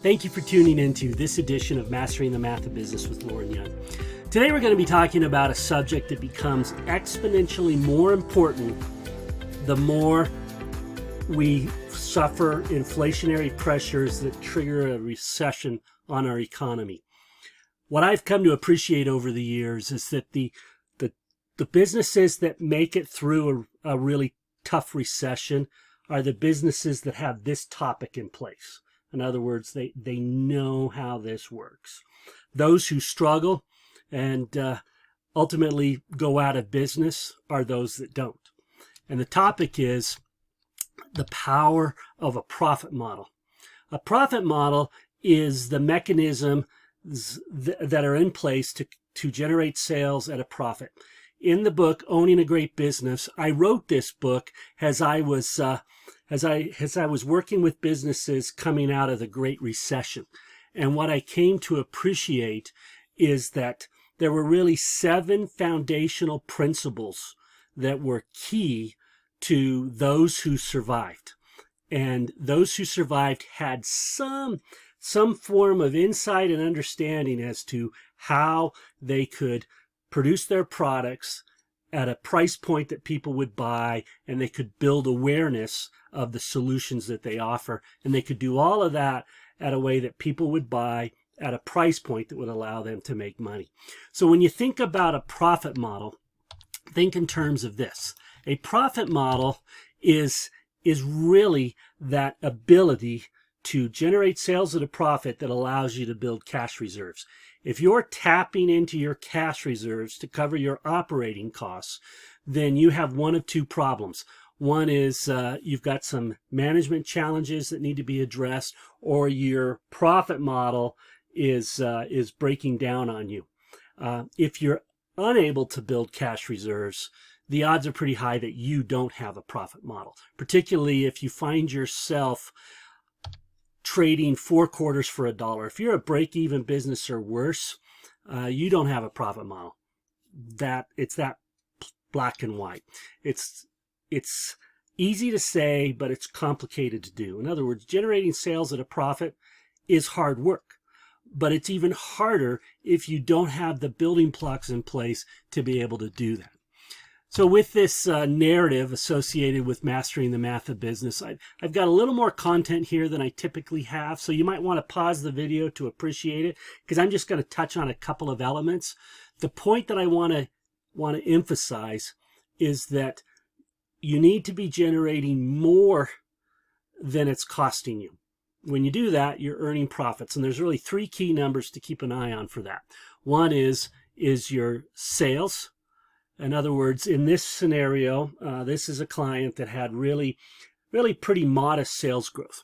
Thank you for tuning into this edition of Mastering the Math of Business with Lauren Young. Today we're going to be talking about a subject that becomes exponentially more important the more we suffer inflationary pressures that trigger a recession on our economy. What I've come to appreciate over the years is that the businesses that make it through a really tough recession are the businesses that have this topic in place. In other words, they know how this works. Those who struggle and ultimately go out of business are those that don't. And the topic is the power of a profit model. A profit model is the mechanism that are in place to generate sales at a profit. In the book, Owning a Great Business, I wrote this book as I was working with businesses coming out of the Great Recession. And what I came to appreciate is that there were really 7 foundational principles that were key to those who survived. And those who survived had some form of insight and understanding as to how they could produce their products at a price point that people would buy, and they could build awareness of the solutions that they offer. And they could do all of that at a way that people would buy at a price point that would allow them to make money. So when you think about a profit model, think in terms of this. A profit model is really that ability to generate sales at a profit that allows you to build cash reserves. If you're tapping into your cash reserves to cover your operating costs, then you have one of 2 problems. One is you've got some management challenges that need to be addressed, or your profit model is breaking down on you. If you're unable to build cash reserves, the odds are pretty high that you don't have a profit model, particularly if you find yourself trading 4 quarters for $1. If you're a break-even business or worse, you don't have a profit model. It's that black and white. It's easy to say, but it's complicated to do. In other words, generating sales at a profit is hard work, but it's even harder if you don't have the building blocks in place to be able to do that. So with this narrative associated with mastering the math of business, I've got a little more content here than I typically have. So you might want to pause the video to appreciate it, because I'm just going to touch on a couple of elements. The point that I want to emphasize is that you need to be generating more than it's costing you. When you do that, you're earning profits. And there's really 3 key numbers to keep an eye on for that. One is your sales. In other words, in this scenario, this is a client that had really pretty modest sales growth.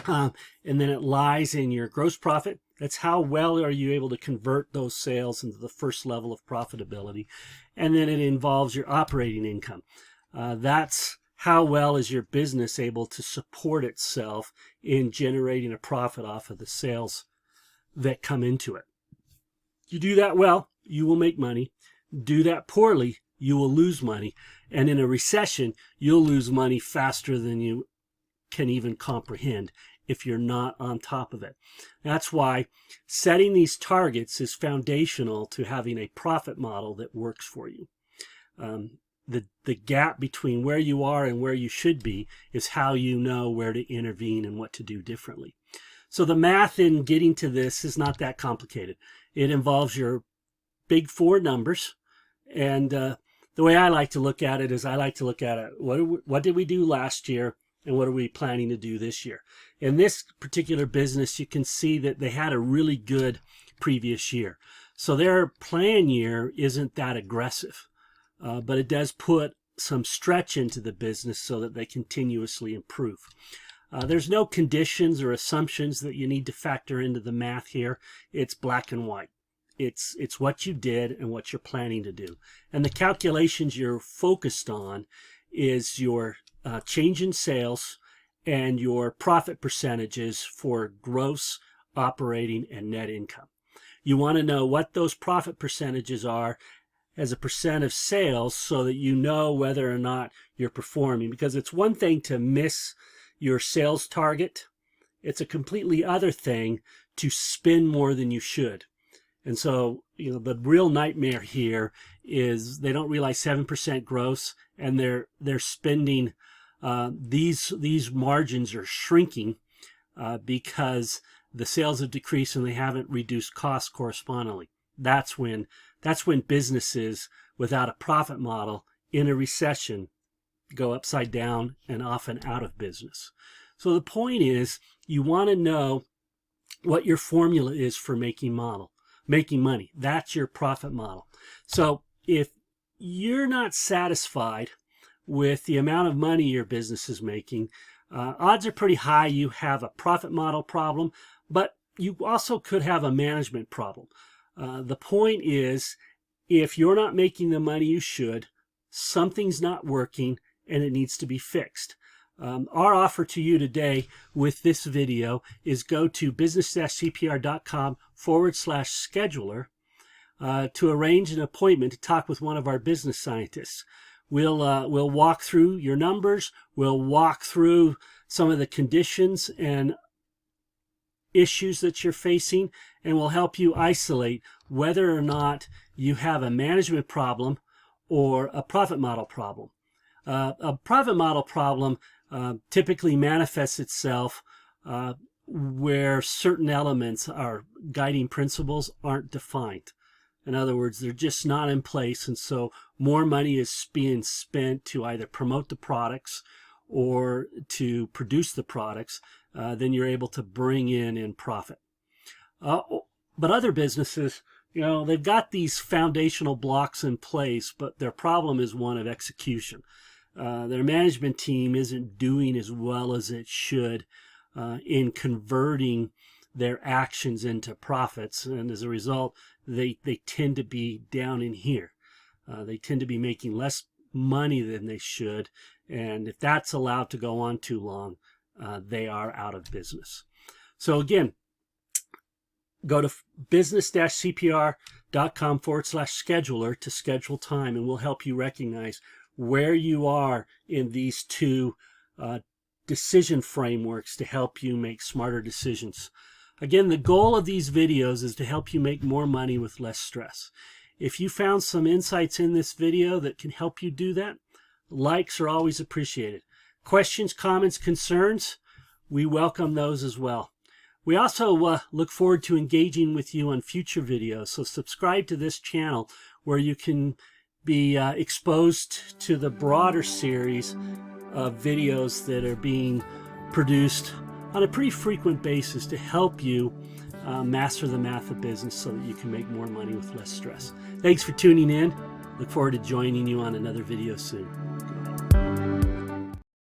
And then it lies in your gross profit. That's how well are you able to convert those sales into the first level of profitability. And then it involves your operating income. That's how well is your business able to support itself in generating a profit off of the sales that come into it. You do that well, you will make money. Do that poorly, you will lose money. And in a recession, you'll lose money faster than you can even comprehend if you're not on top of it. That's why setting these targets is foundational to having a profit model that works for you. The gap between where you are and where you should be is how you know where to intervene and what to do differently. So the math in getting to this is not that complicated. It involves your big 4 numbers. And the way I like to look at it is what did we do last year, and what are we planning to do this year? In this particular business, you can see that they had a really good previous year. So their plan year isn't that aggressive, but it does put some stretch into the business so that they continuously improve. There's no conditions or assumptions that you need to factor into the math here. It's black and white. It's what you did and what you're planning to do. And the calculations you're focused on is your change in sales and your profit percentages for gross, operating, and net income. You want to know what those profit percentages are as a percent of sales so that you know whether or not you're performing. Because it's one thing to miss your sales target It's a completely other thing to spend more than you should. And so, the real nightmare here is they don't realize 7% gross, and they're spending, these margins are shrinking because the sales have decreased and they haven't reduced costs correspondingly. That's when businesses without a profit model in a recession go upside down and often out of business. So the point is, you want to know what your formula is for making money. That's your profit model. So if you're not satisfied with the amount of money your business is making, odds are pretty high you have a profit model problem, but you also could have a management problem. The point is, if you're not making the money you should, something's not working and it needs to be fixed. Our offer to you today with this video is go to business-cpr.com/scheduler to arrange an appointment to talk with one of our business scientists. We'll walk through your numbers. We'll walk through some of the conditions and issues that you're facing, and we'll help you isolate whether or not you have a management problem or a profit model problem. A profit model problem typically manifests itself where certain elements, our guiding principles, aren't defined. In other words, they're just not in place, and so more money is being spent to either promote the products or to produce the products than you're able to bring in profit. But other businesses, they've got these foundational blocks in place, but their problem is one of execution. Their management team isn't doing as well as it should in converting their actions into profits, and as a result, they tend to be down in here. They tend to be making less money than they should, and if that's allowed to go on too long, they are out of business. So again, go to business-cpr.com/scheduler to schedule time, and we'll help you recognize where you are in these two decision frameworks to help you make smarter decisions. Again, the goal of these videos is to help you make more money with less stress. If you found some insights in this video that can help you do that, likes are always appreciated. Questions, comments, concerns, we welcome those as well. We also look forward to engaging with you on future videos, so subscribe to this channel where you can be exposed to the broader series of videos that are being produced on a pretty frequent basis to help you master the math of business so that you can make more money with less stress. Thanks for tuning in. Look forward to joining you on another video soon.